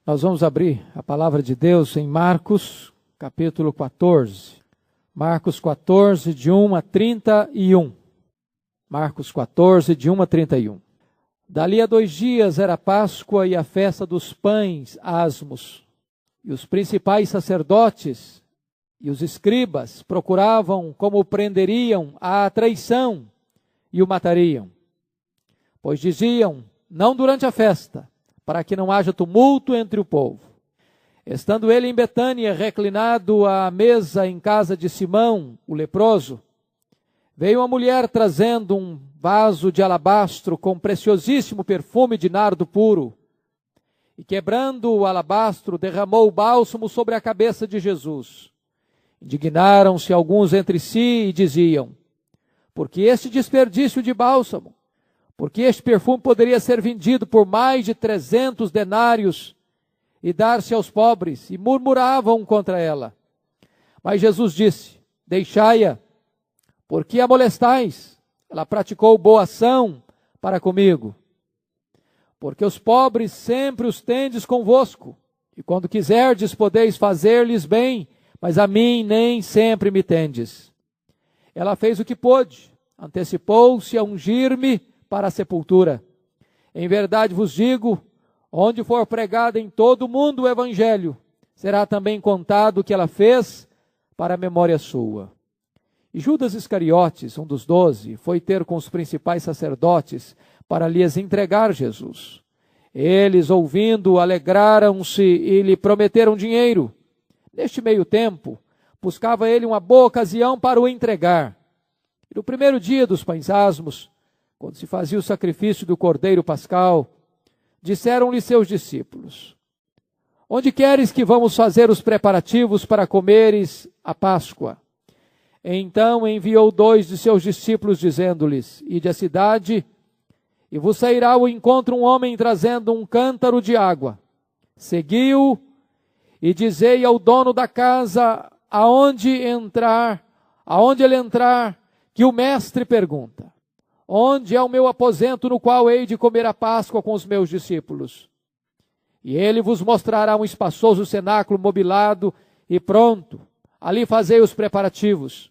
Nós vamos abrir a palavra de Deus em Marcos, capítulo 14. Marcos 14, de 1 a 31. Marcos 14, de 1 a 31. Dali a 2 dias era a Páscoa e a festa dos pães asmos. E os principais sacerdotes e os escribas procuravam como o prenderiam à traição e o matariam. Pois diziam, não durante a festa, para que não haja tumulto entre o povo. Estando ele em Betânia, reclinado à mesa em casa de Simão, o leproso, veio uma mulher trazendo um vaso de alabastro com preciosíssimo perfume de nardo puro, e quebrando o alabastro, derramou o bálsamo sobre a cabeça de Jesus. Indignaram-se alguns entre si e diziam, por que este desperdício de bálsamo? Porque este perfume poderia ser vendido por mais de 300 denários e dar-se aos pobres, e murmuravam contra ela. Mas Jesus disse, deixai-a, porque a molestais? Ela praticou boa ação para comigo. Porque os pobres sempre os tendes convosco, e quando quiserdes podeis fazer-lhes bem, mas a mim nem sempre me tendes. Ela fez o que pôde, antecipou-se a ungir-me para a sepultura. Em verdade vos digo, onde for pregado em todo o mundo o evangelho, será também contado o que ela fez para a memória sua. E Judas Iscariotes, um dos 12, foi ter com os principais sacerdotes para lhes entregar Jesus. Eles, ouvindo, alegraram-se e lhe prometeram dinheiro. Neste meio tempo, buscava ele uma boa ocasião para o entregar. E no primeiro dia dos pães asmos, quando se fazia o sacrifício do cordeiro pascal, disseram-lhe seus discípulos, onde queres que vamos fazer os preparativos para comeres a Páscoa? Então enviou 2 de seus discípulos, dizendo-lhes, ide à cidade, e vos sairá ao encontro um homem trazendo um cântaro de água. Segui-o, e dizei ao dono da casa, aonde ele entrar, que o mestre pergunta, onde é o meu aposento no qual hei de comer a Páscoa com os meus discípulos? E ele vos mostrará um espaçoso cenáculo mobilado e pronto. Ali fazei os preparativos.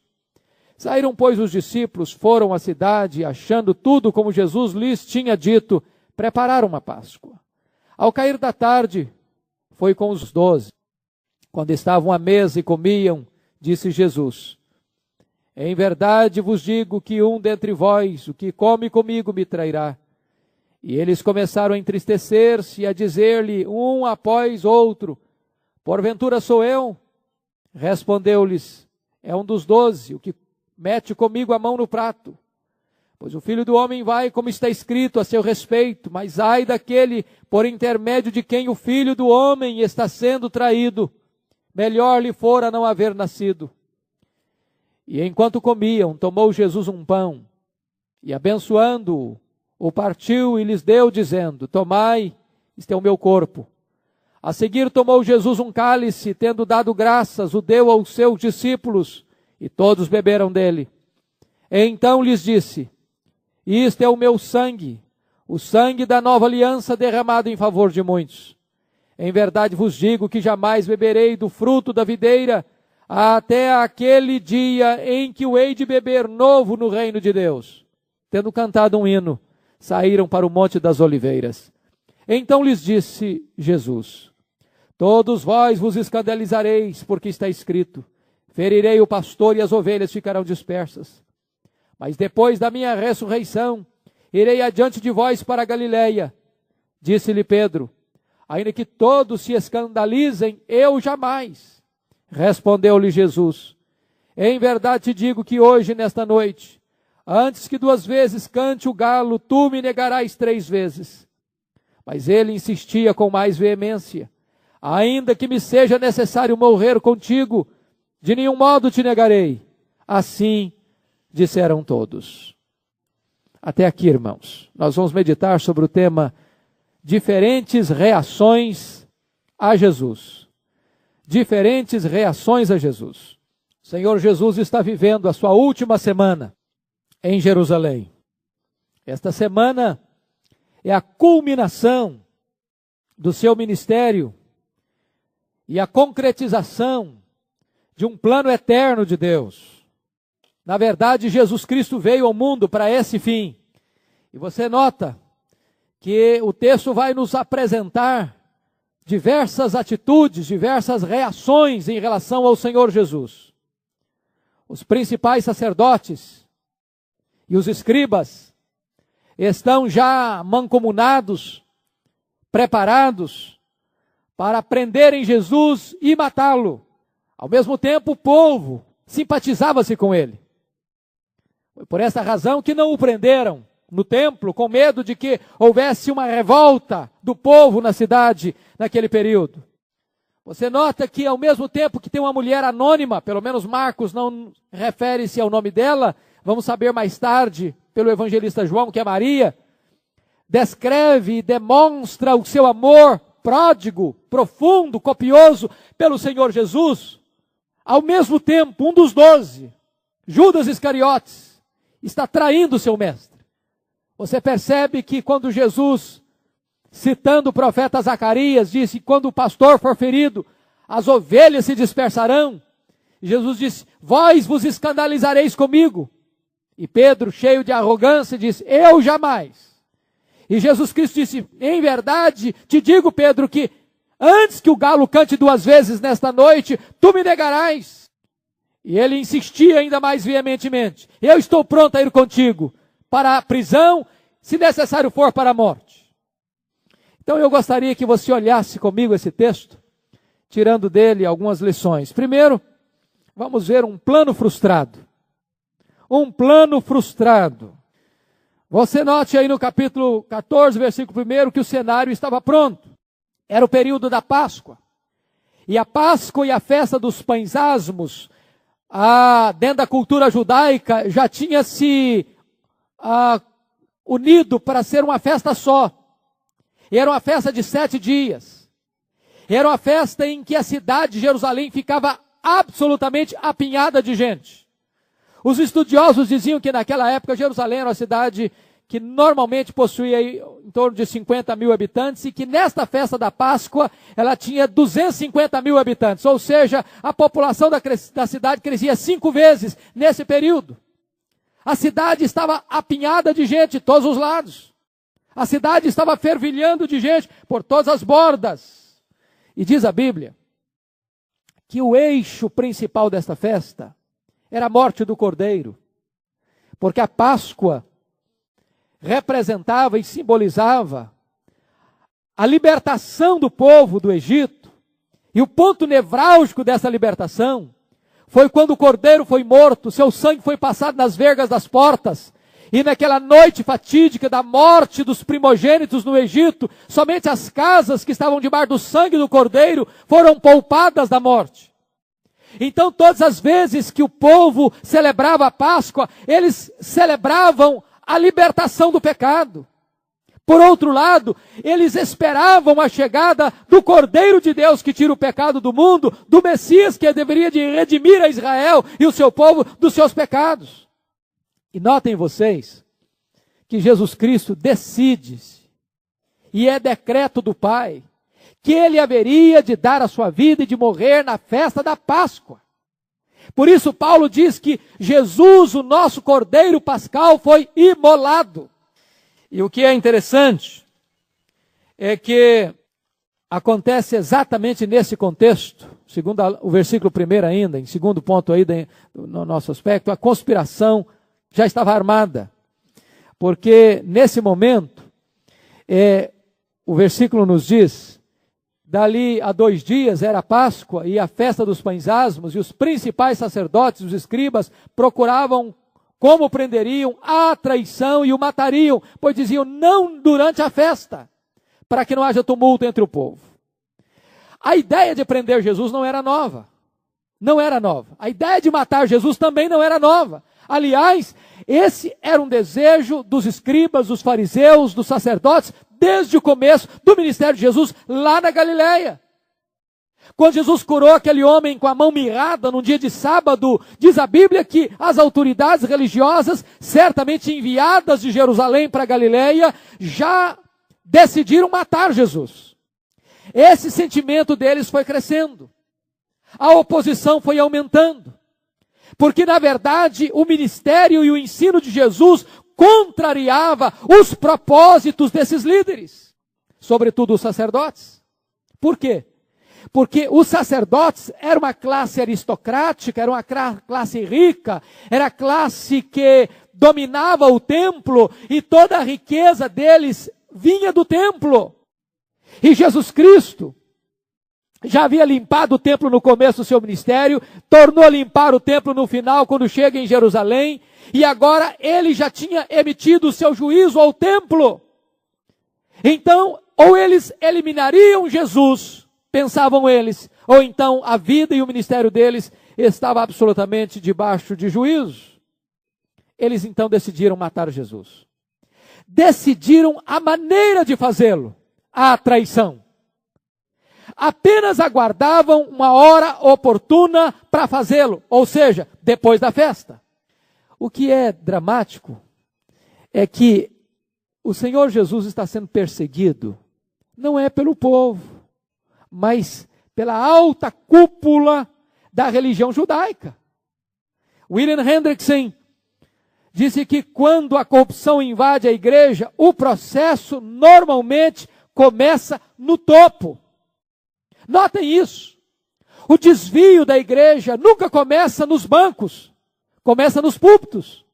Saíram, pois, os discípulos, foram à cidade, achando tudo como Jesus lhes tinha dito, prepararam uma Páscoa. Ao cair da tarde, foi com os 12. Quando estavam à mesa e comiam, disse Jesus, em verdade vos digo que um dentre vós, o que come comigo, me trairá. E eles começaram a entristecer-se e a dizer-lhe, um após outro, porventura sou eu? Respondeu-lhes, é um dos 12, o que mete comigo a mão no prato. Pois o Filho do Homem vai, como está escrito a seu respeito, mas ai daquele por intermédio de quem o Filho do Homem está sendo traído. Melhor lhe fora não haver nascido. E enquanto comiam, tomou Jesus um pão, e abençoando-o, o partiu e lhes deu, dizendo, tomai, este é o meu corpo. A seguir tomou Jesus um cálice, tendo dado graças, o deu aos seus discípulos, e todos beberam dele. Então lhes disse, isto é o meu sangue, o sangue da nova aliança derramado em favor de muitos. Em verdade vos digo que jamais beberei do fruto da videira, até aquele dia em que o hei de beber novo no reino de Deus. Tendo cantado um hino, saíram para o Monte das Oliveiras. Então lhes disse Jesus, todos vós vos escandalizareis, porque está escrito, ferirei o pastor e as ovelhas ficarão dispersas. Mas depois da minha ressurreição, irei adiante de vós para a Galileia. Disse-lhe Pedro, ainda que todos se escandalizem, eu jamais. Respondeu-lhe Jesus, em verdade te digo que hoje, nesta noite, antes que 2 vezes cante o galo, tu me negarás 3 vezes. Mas ele insistia com mais veemência, ainda que me seja necessário morrer contigo, de nenhum modo te negarei. Assim disseram todos. Até aqui, irmãos, nós vamos meditar sobre o tema diferentes reações a Jesus. Diferentes reações a Jesus. O Senhor Jesus está vivendo a sua última semana em Jerusalém. Esta semana é a culminação do seu ministério e a concretização de um plano eterno de Deus. Na verdade, Jesus Cristo veio ao mundo para esse fim. E você nota que o texto vai nos apresentar diversas atitudes, diversas reações em relação ao Senhor Jesus. Os principais sacerdotes e os escribas estão já mancomunados, preparados para prenderem Jesus e matá-lo. Ao mesmo tempo, o povo simpatizava-se com ele. Foi por essa razão que não o prenderam no templo, com medo de que houvesse uma revolta do povo na cidade naquele período. Você nota que ao mesmo tempo que tem uma mulher anônima, pelo menos Marcos não refere-se ao nome dela, vamos saber mais tarde pelo evangelista João que é Maria, descreve e demonstra o seu amor pródigo, profundo, copioso pelo Senhor Jesus. Ao mesmo tempo, um dos 12, Judas Iscariotes, está traindo seu mestre. Você percebe que quando Jesus, citando o profeta Zacarias, disse, quando o pastor for ferido, as ovelhas se dispersarão. Jesus disse, vós vos escandalizareis comigo. E Pedro, cheio de arrogância, disse, eu jamais. E Jesus Cristo disse, em verdade, te digo, Pedro, que antes que o galo cante 2 vezes nesta noite, tu me negarás. E ele insistia ainda mais veementemente, eu estou pronto a ir contigo para a prisão, se necessário for para a morte. Então eu gostaria que você olhasse comigo esse texto, tirando dele algumas lições. Primeiro, vamos ver um plano frustrado. Um plano frustrado. Você note aí no capítulo 14, versículo 1, que o cenário estava pronto. Era o período da Páscoa. E a Páscoa e a festa dos pães asmos, dentro da cultura judaica, já tinha se unido para ser uma festa só. E era uma festa de 7 dias. Era uma festa em que a cidade de Jerusalém ficava absolutamente apinhada de gente. Os estudiosos diziam que naquela época Jerusalém era uma cidade que normalmente possuía em torno de 50 mil habitantes e que nesta festa da Páscoa ela tinha 250 mil habitantes. Ou seja, a população da cidade crescia 5 vezes nesse período. A cidade estava apinhada de gente de todos os lados. A cidade estava fervilhando de gente por todas as bordas. E diz a Bíblia que o eixo principal desta festa era a morte do Cordeiro. Porque a Páscoa representava e simbolizava a libertação do povo do Egito. E o ponto nevrálgico dessa libertação foi quando o Cordeiro foi morto, seu sangue foi passado nas vergas das portas. E naquela noite fatídica da morte dos primogênitos no Egito, somente as casas que estavam debaixo do sangue do Cordeiro foram poupadas da morte. Então todas as vezes que o povo celebrava a Páscoa, eles celebravam a libertação do pecado. Por outro lado, eles esperavam a chegada do Cordeiro de Deus que tira o pecado do mundo, do Messias que deveria de redimir a Israel e o seu povo dos seus pecados. E notem vocês que Jesus Cristo decide, e é decreto do Pai, que ele haveria de dar a sua vida e de morrer na festa da Páscoa. Por isso Paulo diz que Jesus, o nosso Cordeiro Pascal, foi imolado. E o que é interessante é que acontece exatamente nesse contexto, segundo o versículo 1 ainda, em segundo ponto aí no nosso aspecto, a conspiração já estava armada. Porque nesse momento, o versículo nos diz, dali a 2 dias era a Páscoa e a festa dos pães asmos, e os principais sacerdotes, os escribas, procuravam como prenderiam a traição e o matariam, pois diziam, não durante a festa, para que não haja tumulto entre o povo. A ideia de prender Jesus não era nova. Não era nova. A ideia de matar Jesus também não era nova. Aliás, esse era um desejo dos escribas, dos fariseus, dos sacerdotes, desde o começo do ministério de Jesus, lá na Galileia. Quando Jesus curou aquele homem com a mão mirrada num dia de sábado, diz a Bíblia que as autoridades religiosas, certamente enviadas de Jerusalém para a Galileia, já decidiram matar Jesus. esse sentimento deles foi crescendo. A oposição foi aumentando. Porque, na verdade, o ministério e o ensino de Jesus contrariava os propósitos desses líderes, sobretudo os sacerdotes. Por quê? Porque os sacerdotes eram uma classe aristocrática, era uma classe rica, era a classe que dominava o templo e toda a riqueza deles vinha do templo. E Jesus Cristo já havia limpado o templo no começo do seu ministério, tornou a limpar o templo no final, quando chega em Jerusalém, e agora ele já tinha emitido o seu juízo ao templo. Então, ou eles eliminariam Jesus, pensavam eles, ou então a vida e o ministério deles estava absolutamente debaixo de juízo. Eles então decidiram matar Jesus. Decidiram a maneira de fazê-lo, a traição. Apenas aguardavam uma hora oportuna para fazê-lo, ou seja, depois da festa. O que é dramático é que o Senhor Jesus está sendo perseguido, não é pelo povo, mas pela alta cúpula da religião judaica. William Hendrickson disse que quando a corrupção invade a igreja, o processo normalmente começa no topo. Notem isso. O desvio da igreja nunca começa nos bancos, começa nos púlpitos.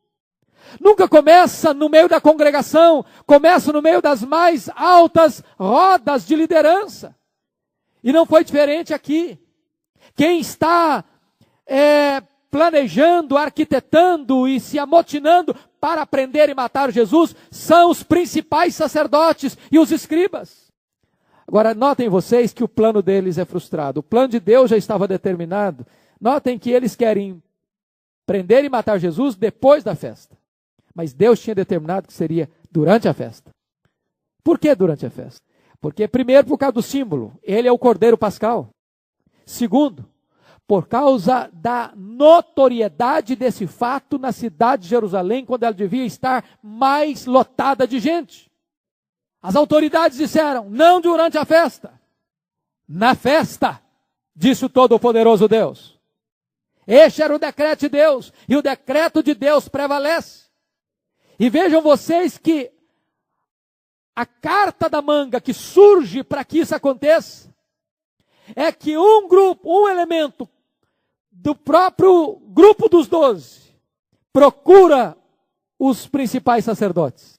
Nunca começa no meio da congregação, começa no meio das mais altas rodas de liderança. E não foi diferente aqui. Quem está planejando, arquitetando e se amotinando para prender e matar Jesus são os principais sacerdotes e os escribas. Agora, notem vocês que o plano deles é frustrado. O plano de Deus já estava determinado. Notem que eles querem prender e matar Jesus depois da festa. Mas Deus tinha determinado que seria durante a festa. Por que durante a festa? Porque, primeiro, por causa do símbolo. Ele é o Cordeiro Pascal. Segundo, por causa da notoriedade desse fato na cidade de Jerusalém, quando ela devia estar mais lotada de gente. As autoridades disseram, não durante a festa. Na festa, disse o Todo-Poderoso Deus. Este era o decreto de Deus, e o decreto de Deus prevalece. E vejam vocês que a carta da manga que surge para que isso aconteça, é que um elemento do próprio grupo dos 12, procura os principais sacerdotes.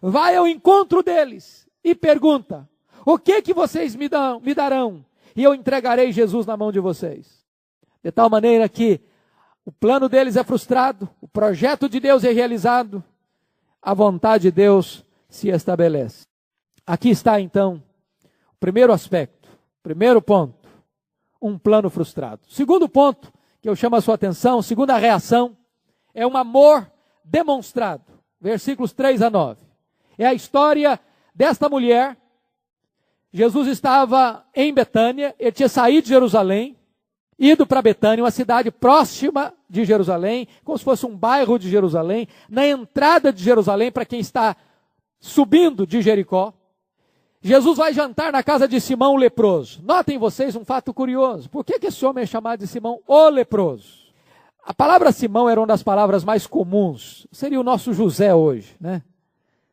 Vai ao encontro deles e pergunta, o que vocês me darão? E eu entregarei Jesus na mão de vocês. De tal maneira que o plano deles é frustrado, o projeto de Deus é realizado, a vontade de Deus se estabelece. Aqui está então o primeiro aspecto, primeiro ponto, um plano frustrado. Segundo ponto que eu chamo a sua atenção, segunda reação, é um amor demonstrado. Versículos 3 a 9. É a história desta mulher. Jesus estava em Betânia, ele tinha saído de Jerusalém, ido para Betânia, uma cidade próxima de Jerusalém, como se fosse um bairro de Jerusalém, na entrada de Jerusalém, para quem está subindo de Jericó. Jesus vai jantar na casa de Simão o leproso. Notem vocês um fato curioso. Por que esse homem é chamado de Simão o leproso? A palavra Simão era uma das palavras mais comuns. Seria o nosso José hoje, né?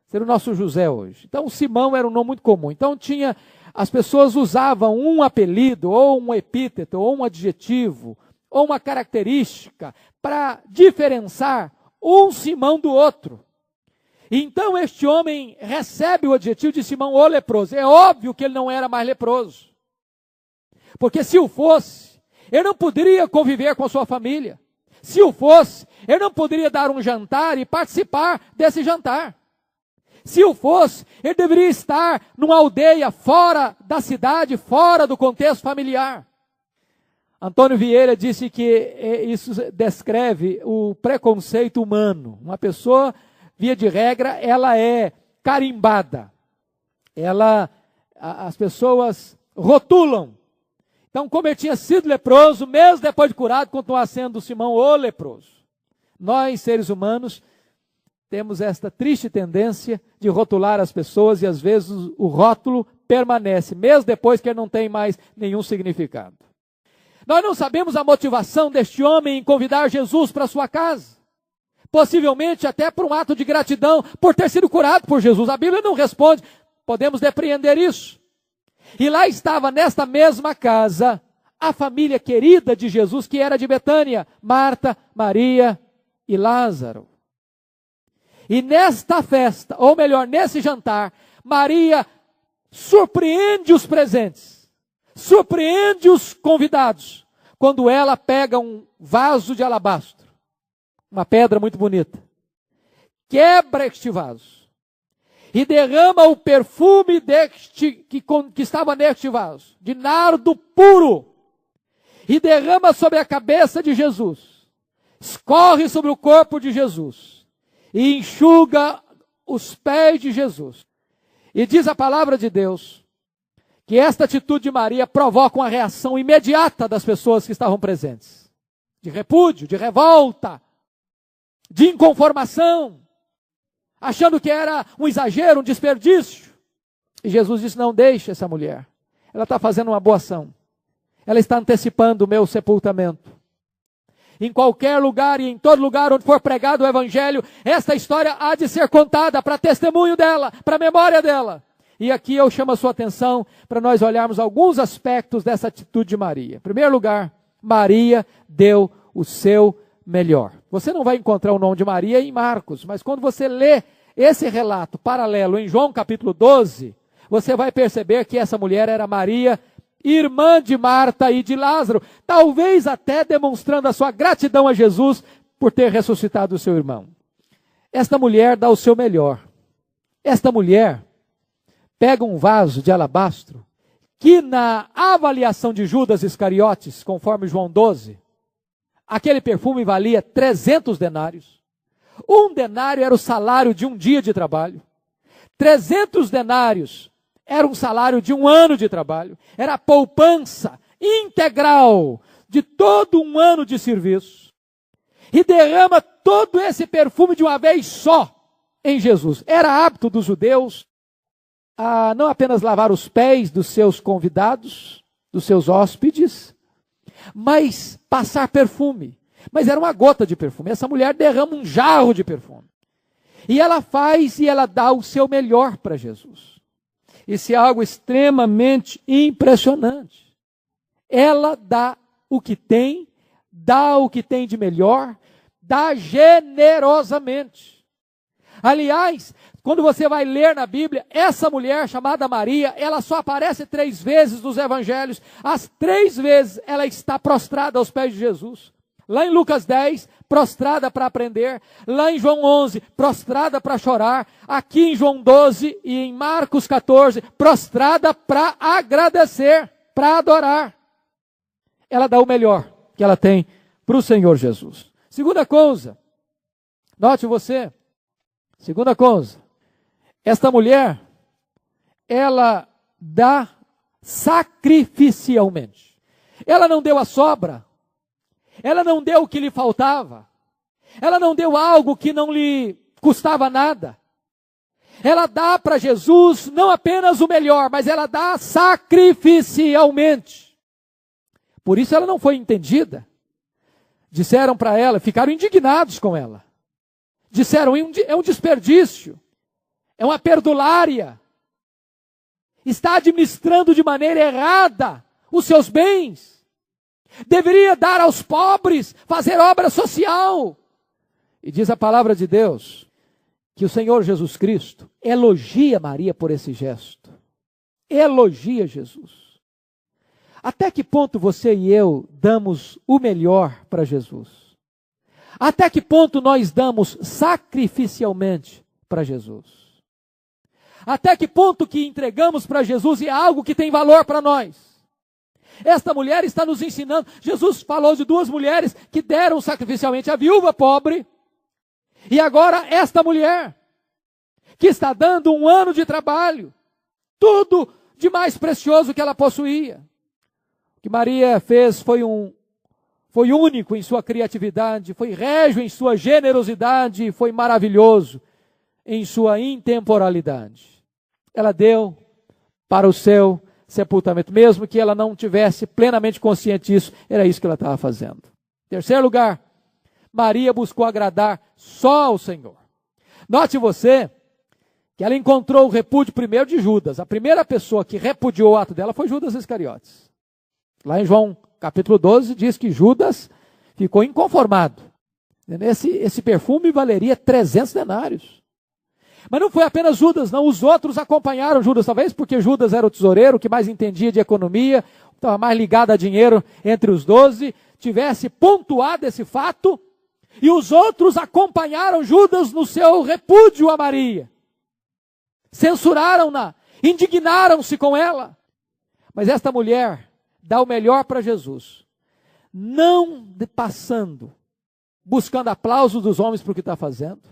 Seria o nosso José hoje. Então, Simão era um nome muito comum. Então, as pessoas usavam um apelido, ou um epíteto, ou um adjetivo, ou uma característica, para diferenciar um Simão do outro. Então, este homem recebe o adjetivo de Simão o leproso. É óbvio que ele não era mais leproso. Porque se o fosse, ele não poderia conviver com a sua família. Se o fosse, ele não poderia dar um jantar e participar desse jantar. Se o fosse, ele deveria estar numa aldeia fora da cidade, fora do contexto familiar. Antônio Vieira disse que isso descreve o preconceito humano. Uma pessoa, via de regra, ela é carimbada. As pessoas rotulam. Então, como ele tinha sido leproso, mesmo depois de curado, continua sendo Simão o leproso. Nós, seres humanos, temos esta triste tendência de rotular as pessoas e às vezes o rótulo permanece, mesmo depois que ele não tem mais nenhum significado. Nós não sabemos a motivação deste homem em convidar Jesus para sua casa. Possivelmente até por um ato de gratidão por ter sido curado por Jesus. A Bíblia não responde, podemos depreender isso. E lá estava nesta mesma casa a família querida de Jesus, que era de Betânia, Marta, Maria e Lázaro. E nesta festa, ou melhor, nesse jantar, Maria surpreende os presentes, surpreende os convidados, quando ela pega um vaso de alabastro, uma pedra muito bonita, quebra este vaso e derrama o perfume que estava neste vaso, de nardo puro, e derrama sobre a cabeça de Jesus, escorre sobre o corpo de Jesus, e enxuga os pés de Jesus. E diz a palavra de Deus, que esta atitude de Maria provoca uma reação imediata das pessoas que estavam presentes. De repúdio, de revolta, de inconformação, achando que era um exagero, um desperdício. E Jesus disse, não deixe essa mulher, ela está fazendo uma boa ação. Ela está antecipando o meu sepultamento. Em qualquer lugar e em todo lugar onde for pregado o Evangelho, esta história há de ser contada para testemunho dela, para memória dela. E aqui eu chamo a sua atenção para nós olharmos alguns aspectos dessa atitude de Maria. Em primeiro lugar, Maria deu o seu melhor. Você não vai encontrar o nome de Maria em Marcos, mas quando você lê esse relato paralelo em João capítulo 12, você vai perceber que essa mulher era Maria, irmã de Marta e de Lázaro, talvez até demonstrando a sua gratidão a Jesus por ter ressuscitado o seu irmão. Esta mulher dá o seu melhor. Esta mulher pega um vaso de alabastro, que na avaliação de Judas Iscariotes, conforme João 12, aquele perfume valia 300 denários. Um denário era o salário de um dia de trabalho. 300 denários era um salário de um ano de trabalho. Era a poupança integral de todo um ano de serviço. E derrama todo esse perfume de uma vez só em Jesus. Era hábito dos judeus a não apenas lavar os pés dos seus convidados, dos seus hóspedes, mas passar perfume. Mas era uma gota de perfume. Essa mulher derrama um jarro de perfume. E ela faz e ela dá o seu melhor para Jesus. Isso é algo extremamente impressionante. Ela dá o que tem de melhor, dá generosamente. Aliás, quando você vai ler na Bíblia, essa mulher chamada Maria, ela só aparece 3 vezes nos evangelhos. As 3 vezes ela está prostrada aos pés de Jesus. Lá em Lucas 10, prostrada para aprender. Lá em João 11, prostrada para chorar. Aqui em João 12 e em Marcos 14, prostrada para agradecer, para adorar. Ela dá o melhor que ela tem para o Senhor Jesus. Segunda coisa, note você, segunda coisa, esta mulher, ela dá sacrificialmente. Ela não deu a sobra. Ela não deu o que lhe faltava. Ela não deu algo que não lhe custava nada. Ela dá para Jesus não apenas o melhor, mas ela dá sacrificialmente. Por isso ela não foi entendida. Disseram para ela, ficaram indignados com ela. Disseram, é um desperdício. É uma perdulária. Está administrando de maneira errada os seus bens. Deveria dar aos pobres, fazer obra social. E diz a palavra de Deus que o Senhor Jesus Cristo elogia Maria por esse gesto. Elogia Jesus. Até que ponto você e eu damos o melhor para Jesus? Até que ponto nós damos sacrificialmente para Jesus? Até que ponto que entregamos para Jesus é algo que tem valor para nós? Esta mulher está nos ensinando. Jesus falou de 2 mulheres que deram sacrificialmente, a viúva pobre, e agora esta mulher, que está dando um ano de trabalho, tudo de mais precioso que ela possuía. O que Maria fez foi foi único em sua criatividade, foi régio em sua generosidade, foi maravilhoso em sua intemporalidade. Ela deu para o seu sepultamento, mesmo que ela não tivesse plenamente consciente disso, era isso que ela estava fazendo. Terceiro lugar, Maria buscou agradar só ao Senhor. Note você que ela encontrou o repúdio primeiro de Judas. A primeira pessoa que repudiou o ato dela foi Judas Iscariotes. Lá em João capítulo 12 diz que Judas ficou inconformado. Esse perfume valeria 300 denários. Mas não foi apenas Judas, não. Os outros acompanharam Judas, talvez porque Judas era o tesoureiro que mais entendia de economia, estava mais ligado a dinheiro entre os 12, tivesse pontuado esse fato, e os outros acompanharam Judas no seu repúdio a Maria. Censuraram-na, indignaram-se com ela. Mas esta mulher dá o melhor para Jesus, não passando, buscando aplausos dos homens por o que está fazendo,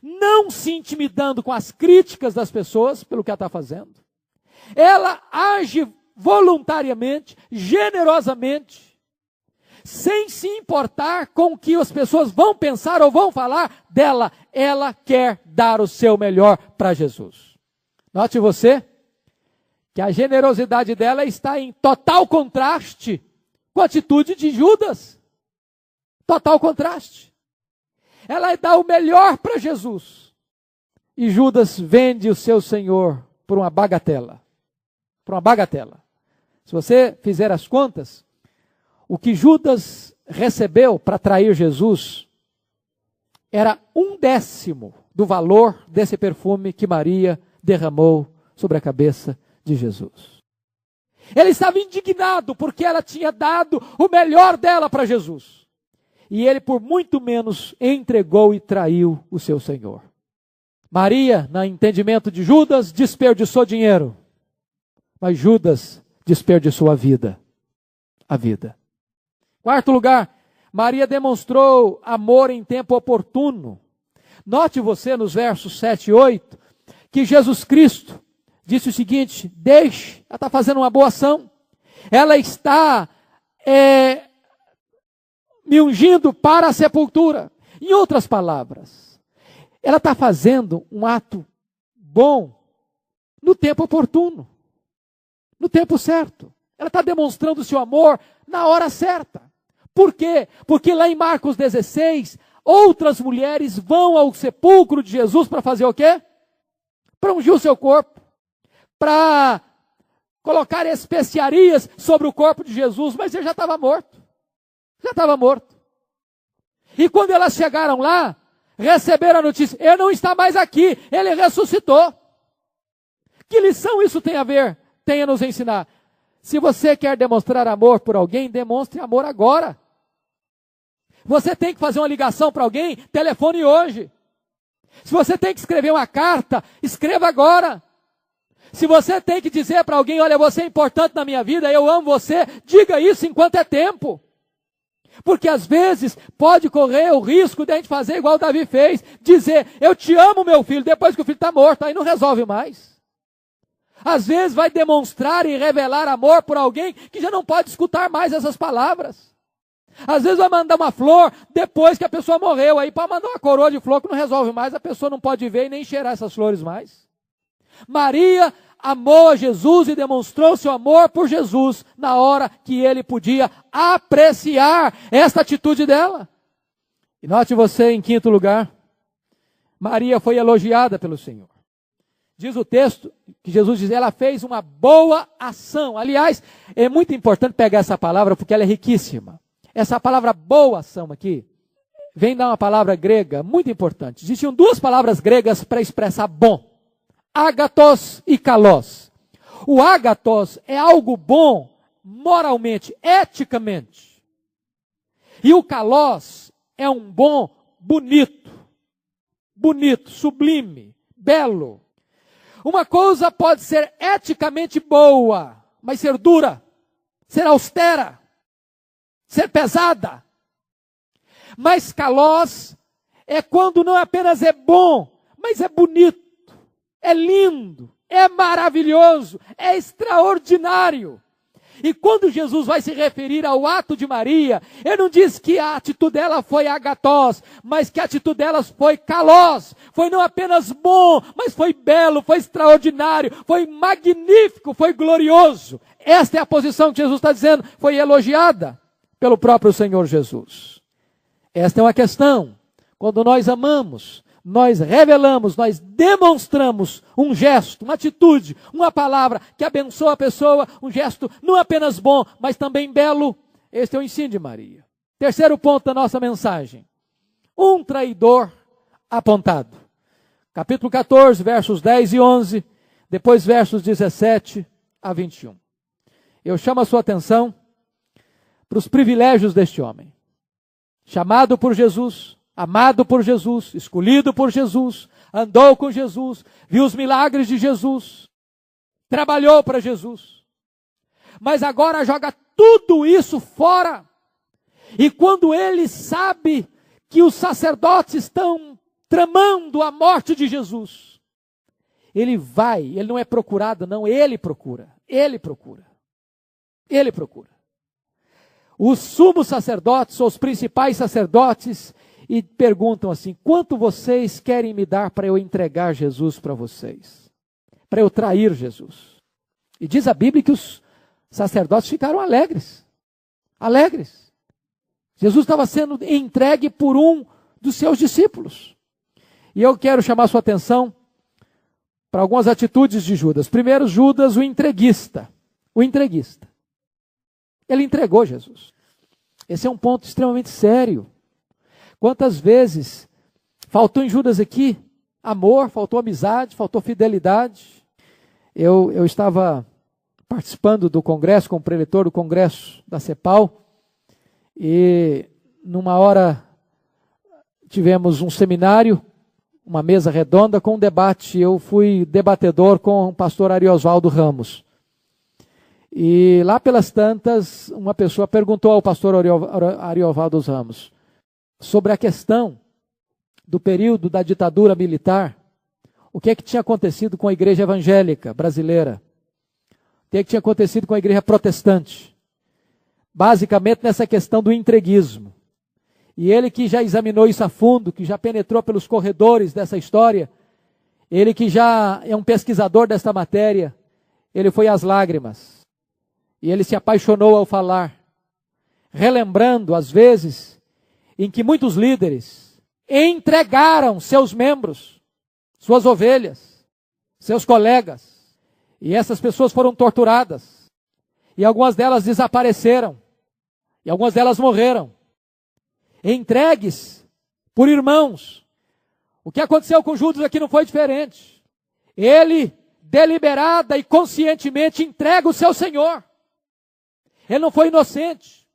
não se intimidando com as críticas das pessoas pelo que ela está fazendo. Ela age voluntariamente, generosamente, sem se importar com o que as pessoas vão pensar ou vão falar dela. Ela quer dar o seu melhor para Jesus. Note você que a generosidade dela está em total contraste com a atitude de Judas. Total contraste. Ela dá o melhor para Jesus. E Judas vende o seu Senhor por uma bagatela. Por uma bagatela. Se você fizer as contas, o que Judas recebeu para trair Jesus era 1/10 do valor desse perfume que Maria derramou sobre a cabeça de Jesus. Ele estava indignado porque ela tinha dado o melhor dela para Jesus. E ele, por muito menos, entregou e traiu o seu Senhor. Maria, no entendimento de Judas, desperdiçou dinheiro. Mas Judas desperdiçou a vida. A vida. Quarto lugar, Maria demonstrou amor em tempo oportuno. Note você nos versos 7 e 8, que Jesus Cristo disse o seguinte: deixe, ela está fazendo uma boa ação. Ela está me ungindo para a sepultura. Em outras palavras, ela está fazendo um ato bom no tempo oportuno, no tempo certo. Ela está demonstrando o seu amor na hora certa. Por quê? Porque lá em Marcos 16, outras mulheres vão ao sepulcro de Jesus para fazer o quê? Para ungir o seu corpo, para colocar especiarias sobre o corpo de Jesus, mas ele já estava morto. Já estava morto. E quando elas chegaram lá, receberam a notícia: ele não está mais aqui, ele ressuscitou. Que lição isso tem a nos ensinar? Se você quer demonstrar amor por alguém, demonstre amor agora. Você tem que fazer uma ligação para alguém, telefone hoje. Se você tem que escrever uma carta, escreva agora. Se você tem que dizer para alguém: olha, você é importante na minha vida, eu amo você, diga isso enquanto é tempo. Porque às vezes pode correr o risco de a gente fazer igual o Davi fez, dizer: eu te amo, meu filho, depois que o filho está morto, aí não resolve mais. Às vezes vai demonstrar e revelar amor por alguém que já não pode escutar mais essas palavras. Às vezes vai mandar uma flor depois que a pessoa morreu, aí para mandar uma coroa de flor que não resolve mais, a pessoa não pode ver e nem cheirar essas flores mais. Maria amou a Jesus e demonstrou seu amor por Jesus na hora que ele podia apreciar esta atitude dela. E note você, em quinto lugar, Maria foi elogiada pelo Senhor. Diz o texto que Jesus diz: ela fez uma boa ação. Aliás, é muito importante pegar essa palavra porque ela é riquíssima. Essa palavra boa ação aqui vem da uma palavra grega muito importante. Existiam duas palavras gregas para expressar bom: ágatos e kalos. O ágatos é algo bom moralmente, eticamente. E o kalos é um bom bonito. Bonito, sublime, belo. Uma coisa pode ser eticamente boa, mas ser dura, ser austera, ser pesada. Mas kalos é quando não apenas é bom, mas é bonito. É lindo, é maravilhoso, é extraordinário. E quando Jesus vai se referir ao ato de Maria, ele não diz que a atitude dela foi agatós, mas que a atitude dela foi kalós. Foi não apenas bom, mas foi belo, foi extraordinário, foi magnífico, foi glorioso. Esta é a posição que Jesus está dizendo, foi elogiada pelo próprio Senhor Jesus. Esta é uma questão. Quando nós amamos, nós revelamos, nós demonstramos um gesto, uma atitude, uma palavra que abençoa a pessoa, um gesto não apenas bom, mas também belo. Este é o ensino de Maria. Terceiro ponto da nossa mensagem. Um traidor apontado. Capítulo 14, versos 10 e 11, depois versos 17 a 21. Eu chamo a sua atenção para os privilégios deste homem. Chamado por Jesus, amado por Jesus, escolhido por Jesus, andou com Jesus, viu os milagres de Jesus, trabalhou para Jesus. Mas agora joga tudo isso fora. E quando ele sabe que os sacerdotes estão tramando a morte de Jesus, ele vai, ele não é procurado, não, ele procura. Os sumos sacerdotes, ou os principais sacerdotes, e perguntam assim: quanto vocês querem me dar para eu entregar Jesus para vocês? Para eu trair Jesus? E diz a Bíblia que os sacerdotes ficaram alegres. Jesus estava sendo entregue por um dos seus discípulos. E eu quero chamar sua atenção para algumas atitudes de Judas. Primeiro, Judas, o entreguista. Ele entregou Jesus. Esse é um ponto extremamente sério. Quantas vezes faltou em Judas aqui amor, faltou amizade, faltou fidelidade. Eu estava participando do congresso, como preletor do congresso da CEPAL, e numa hora tivemos um seminário, uma mesa redonda com um debate. Eu fui debatedor com o pastor Ariosvaldo Ramos. E lá pelas tantas, uma pessoa perguntou ao pastor Ariosvaldo Ramos sobre a questão do período da ditadura militar, o que é que tinha acontecido com a igreja evangélica brasileira, o que é que tinha acontecido com a igreja protestante, basicamente nessa questão do entreguismo. E ele que já examinou isso a fundo, que já penetrou pelos corredores dessa história, ele que já é um pesquisador desta matéria, ele foi às lágrimas. E ele se apaixonou ao falar, relembrando as vezes em que muitos líderes entregaram seus membros, suas ovelhas, seus colegas, e essas pessoas foram torturadas, e algumas delas desapareceram, e algumas delas morreram, entregues por irmãos. O que aconteceu com Judas aqui não foi diferente. Ele, deliberada e conscientemente, entrega o seu Senhor. Ele não foi inocente.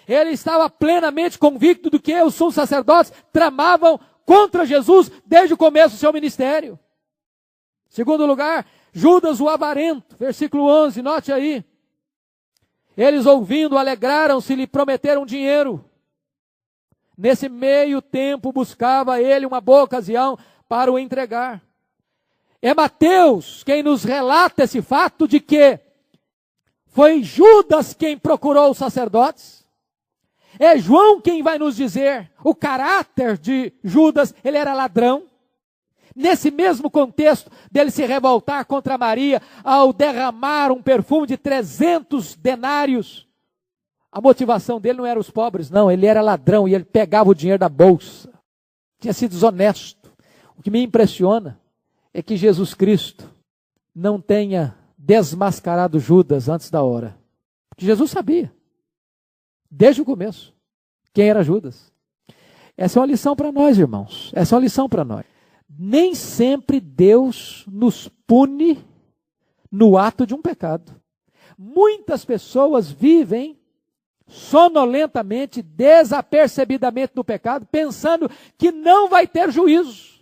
Ele estava plenamente convicto do que os sumos sacerdotes tramavam contra Jesus desde o começo do seu ministério. Segundo lugar, Judas o avarento, versículo 11, note aí. Eles ouvindo, alegraram-se e lhe prometeram dinheiro. Nesse meio tempo buscava ele uma boa ocasião para o entregar. É Mateus quem nos relata esse fato de que foi Judas quem procurou os sacerdotes. É João quem vai nos dizer o caráter de Judas. Ele era ladrão. Nesse mesmo contexto dele se revoltar contra Maria ao derramar um perfume de 300 denários. A motivação dele não era os pobres, não. Ele era ladrão e ele pegava o dinheiro da bolsa. Tinha sido desonesto. O que me impressiona é que Jesus Cristo não tenha desmascarado Judas antes da hora. Porque Jesus sabia, desde o começo, quem era Judas. Essa é uma lição para nós, irmãos. Essa é uma lição para nós. Nem sempre Deus nos pune no ato de um pecado. Muitas pessoas vivem sonolentamente, desapercebidamente no pecado, pensando que não vai ter juízo.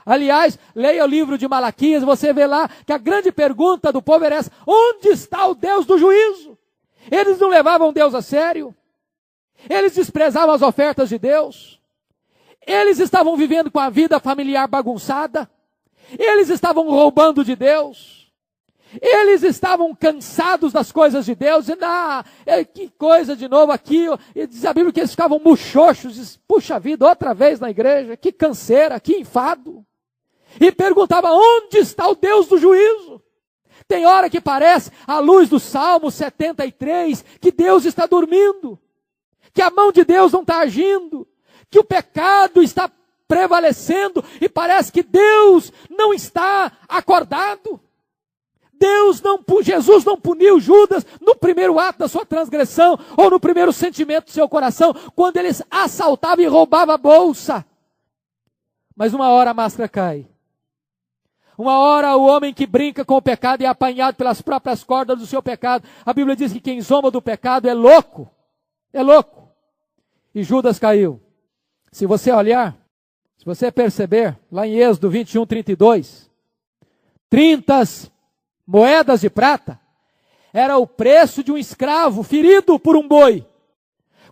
Aliás, leia o livro de Malaquias, você vê lá que a grande pergunta do povo era essa: onde está o Deus do juízo? Eles não levavam Deus a sério, eles desprezavam as ofertas de Deus, eles estavam vivendo com a vida familiar bagunçada, eles estavam roubando de Deus, Eles estavam cansados das coisas de Deus, e que coisa de novo aqui, e diz a Bíblia que eles ficavam muxoxos, diz, puxa vida, outra vez na igreja, que canseira, que enfado. E perguntava, onde está o Deus do juízo? Tem hora que parece, à luz do Salmo 73, que Deus está dormindo, que a mão de Deus não está agindo, que o pecado está prevalecendo, e parece que Deus não está acordado. Jesus não puniu Judas no primeiro ato da sua transgressão, ou no primeiro sentimento do seu coração, quando eles assaltavam e roubavam a bolsa. Mas uma hora a máscara cai. Uma hora o homem que brinca com o pecado é apanhado pelas próprias cordas do seu pecado. A Bíblia diz que quem zomba do pecado é louco. É louco. E Judas caiu. Se você olhar, se você perceber, lá em Êxodo 21, 32, 30 moedas de prata era o preço de um escravo ferido por um boi.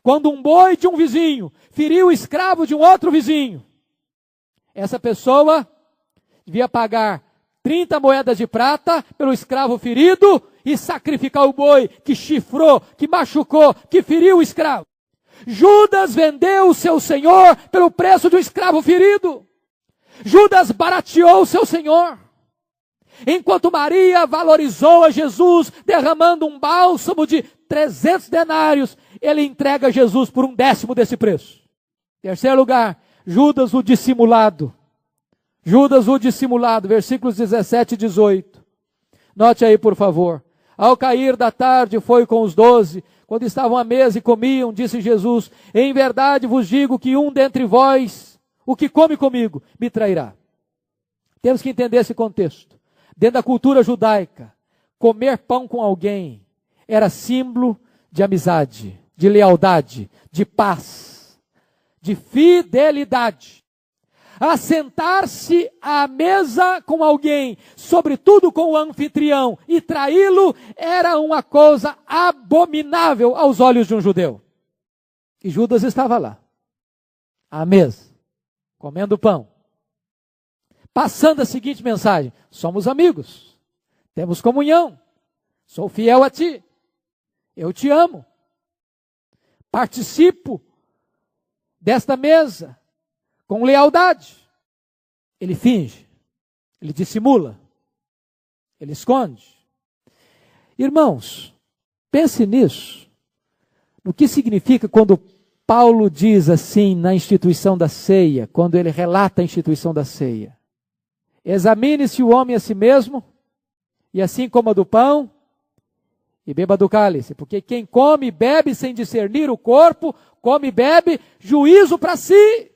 Quando um boi de um vizinho feriu o escravo de um outro vizinho, essa pessoa devia pagar 30 moedas de prata pelo escravo ferido e sacrificar o boi que chifrou, que machucou, que feriu o escravo. Judas vendeu o seu senhor pelo preço de um escravo ferido. Judas barateou o seu senhor. Enquanto Maria valorizou a Jesus, derramando um bálsamo de 300 denários, ele entrega Jesus por 1/10 desse preço. Terceiro lugar, Judas o dissimulado. Judas o dissimulado, versículos 17 e 18. Note aí, por favor. Ao cair da tarde, foi com os 12, quando estavam à mesa e comiam, disse Jesus, em verdade vos digo que um dentre vós, o que come comigo, me trairá. Temos que entender esse contexto. Dentro da cultura judaica, comer pão com alguém era símbolo de amizade, de lealdade, de paz, de fidelidade. Assentar-se à mesa com alguém, sobretudo com o anfitrião, e traí-lo, era uma coisa abominável aos olhos de um judeu. E Judas estava lá, à mesa, comendo pão, passando a seguinte mensagem: somos amigos, temos comunhão, sou fiel a ti, eu te amo, participo desta mesa com lealdade. Ele finge, ele dissimula, ele esconde. Irmãos, pense nisso, no que significa quando Paulo diz assim na instituição da ceia, quando ele relata a instituição da ceia. Examine-se o homem a si mesmo, e assim coma do pão, e beba do cálice, porque quem come e bebe sem discernir o corpo, come e bebe juízo para si.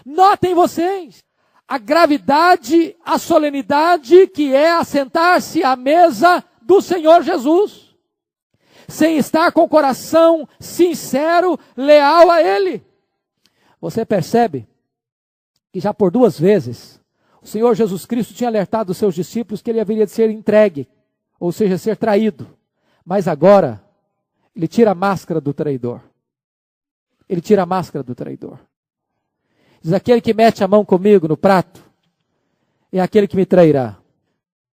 Notem vocês a gravidade, a solenidade que é assentar-se à mesa do Senhor Jesus, sem estar com o coração sincero, leal a Ele. Você percebe que já por 2 vezes o Senhor Jesus Cristo tinha alertado os seus discípulos que ele haveria de ser entregue, ou seja, ser traído. Mas agora, ele tira a máscara do traidor. Ele tira a máscara do traidor. Diz, aquele que mete a mão comigo no prato, é aquele que me trairá.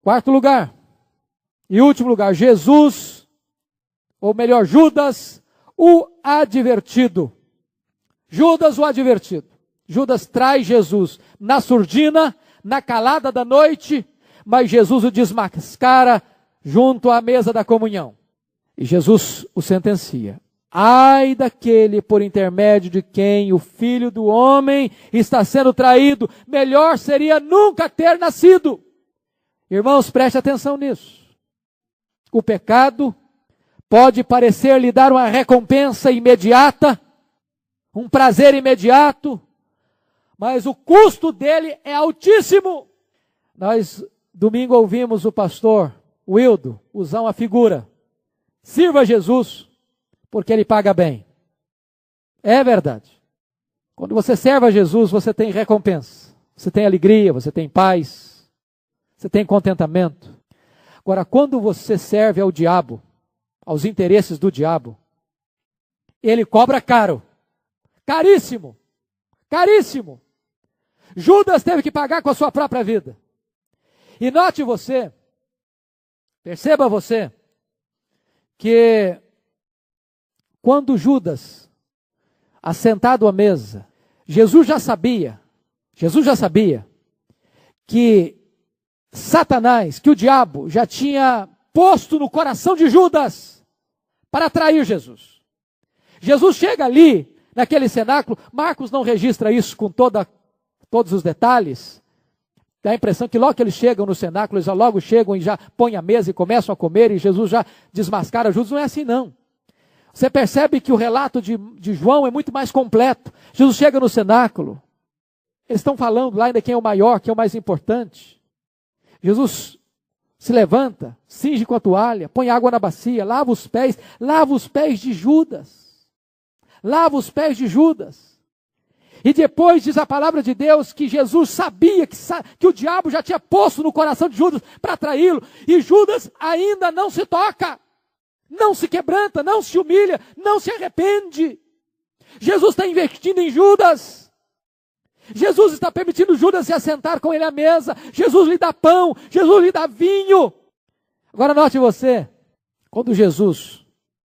4º lugar, e último lugar, Jesus, ou melhor, Judas, o advertido. Judas, o advertido. Judas traz Jesus na surdina, na calada da noite, mas Jesus o desmascara junto à mesa da comunhão. E Jesus o sentencia. Ai daquele por intermédio de quem o Filho do Homem está sendo traído, melhor seria nunca ter nascido. Irmãos, preste atenção nisso. O pecado pode parecer lhe dar uma recompensa imediata, um prazer imediato, mas o custo dele é altíssimo. Nós, domingo, ouvimos o pastor Wildo usar uma figura. Sirva Jesus, porque ele paga bem. É verdade. Quando você serve a Jesus, você tem recompensa. Você tem alegria, você tem paz, você tem contentamento. Agora, quando você serve ao diabo, aos interesses do diabo, ele cobra caro. Caríssimo. Caríssimo. Judas teve que pagar com a sua própria vida. E note você Perceba você que quando Judas, assentado à mesa, Jesus já sabia que Satanás, que o diabo já tinha posto no coração de Judas para trair Jesus. Jesus chega ali, naquele cenáculo, Marcos não registra isso com todos os detalhes. Dá a impressão que logo que eles chegam no cenáculo, eles já logo chegam e já põem a mesa e começam a comer, e Jesus já desmascara Judas. Não é assim não. Você percebe que o relato de João é muito mais completo. Jesus chega no cenáculo, eles estão falando lá ainda quem é o maior, quem é o mais importante. Jesus se levanta, cinge com a toalha, põe água na bacia, lava os pés de Judas. Lava os pés de Judas. E depois diz a palavra de Deus que Jesus sabia que o diabo já tinha posto no coração de Judas para traí-lo. E Judas ainda não se toca, não se quebranta, não se humilha, não se arrepende. Jesus está investindo em Judas. Jesus está permitindo Judas se assentar com ele à mesa. Jesus lhe dá pão, Jesus lhe dá vinho. Agora note você, quando Jesus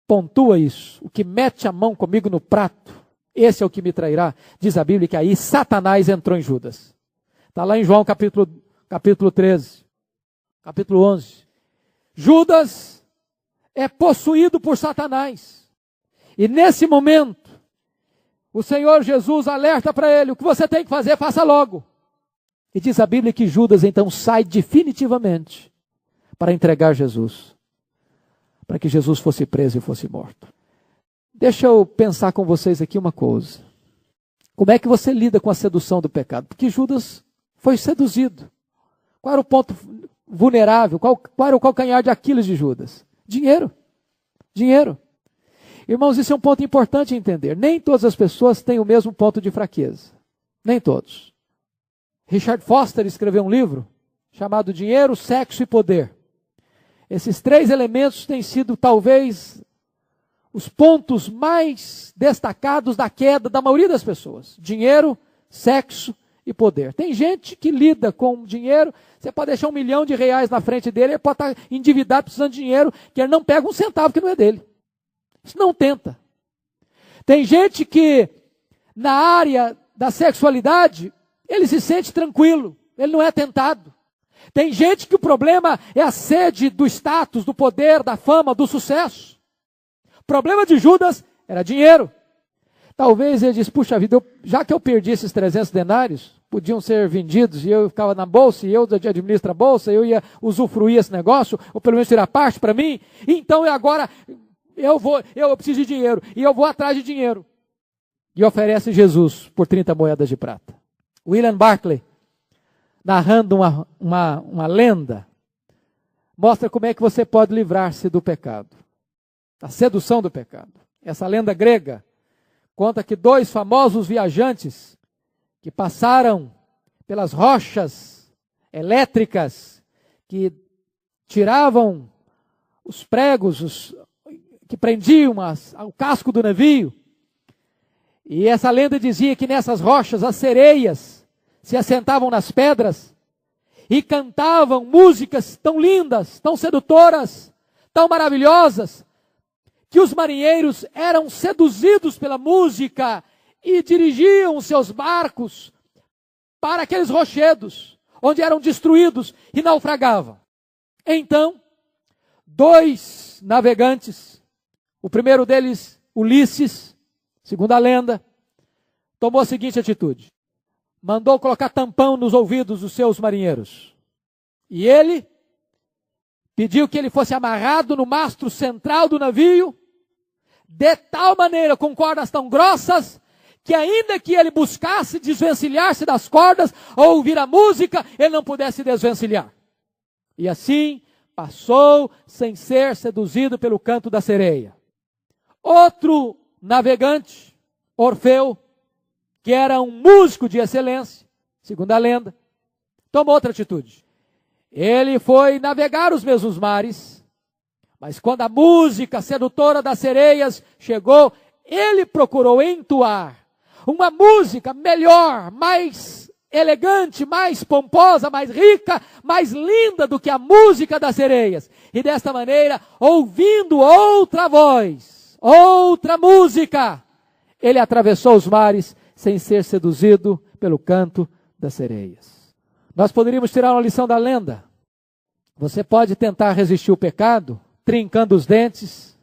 pontua isso, o que mete a mão comigo no prato, esse é o que me trairá, diz a Bíblia que aí Satanás entrou em Judas. Está lá em João capítulo 13, capítulo 11. Judas é possuído por Satanás. E nesse momento, o Senhor Jesus alerta para ele, o que você tem que fazer, faça logo. E diz a Bíblia que Judas então sai definitivamente para entregar Jesus, para que Jesus fosse preso e fosse morto. Deixa eu pensar com vocês aqui uma coisa. Como é que você lida com a sedução do pecado? Porque Judas foi seduzido. Qual era o ponto vulnerável? Qual era o calcanhar de Aquiles de Judas? Dinheiro. Dinheiro. Irmãos, isso é um ponto importante entender. Nem todas as pessoas têm o mesmo ponto de fraqueza. Nem todos. Richard Foster escreveu um livro chamado Dinheiro, Sexo e Poder. Esses três elementos têm sido talvez os pontos mais destacados da queda da maioria das pessoas. Dinheiro, sexo e poder. Tem gente que lida com dinheiro, você pode deixar R$1 milhão na frente dele, ele pode estar endividado, precisando de dinheiro, que ele não pega um centavo que não é dele. Isso não tenta. Tem gente que, na área da sexualidade, ele se sente tranquilo, ele não é tentado. Tem gente que o problema é a sede do status, do poder, da fama, do sucesso. O problema de Judas era dinheiro. Talvez ele disse, puxa vida, já que eu perdi esses 300 denários, podiam ser vendidos e eu ficava na bolsa e eu administro a bolsa, eu ia usufruir esse negócio, ou pelo menos tirar parte para mim, então agora eu preciso de dinheiro e eu vou atrás de dinheiro. E oferece Jesus por 30 moedas de prata. William Barclay, narrando uma lenda, mostra como é que você pode livrar-se do pecado, da sedução do pecado. Essa lenda grega conta que 2 famosos viajantes que passaram pelas rochas elétricas que tiravam os pregos, que prendiam ao casco do navio. E essa lenda dizia que nessas rochas as sereias se assentavam nas pedras e cantavam músicas tão lindas, tão sedutoras, tão maravilhosas, que os marinheiros eram seduzidos pela música e dirigiam os seus barcos para aqueles rochedos, onde eram destruídos e naufragavam. Então, 2 navegantes, o primeiro deles, Ulisses, segundo a lenda, tomou a seguinte atitude: mandou colocar tampão nos ouvidos dos seus marinheiros. E ele pediu que ele fosse amarrado no mastro central do navio, de tal maneira, com cordas tão grossas, que ainda que ele buscasse desvencilhar-se das cordas ou ouvir a música, ele não pudesse desvencilhar. E assim passou sem ser seduzido pelo canto da sereia. Outro navegante, Orfeu, que era um músico de excelência, segundo a lenda, tomou outra atitude. Ele foi navegar os mesmos mares, mas quando a música sedutora das sereias chegou, ele procurou entoar uma música melhor, mais elegante, mais pomposa, mais rica, mais linda do que a música das sereias. E desta maneira, ouvindo outra voz, outra música, ele atravessou os mares sem ser seduzido pelo canto das sereias. Nós poderíamos tirar uma lição da lenda. Você pode tentar resistir o pecado, trincando os dentes,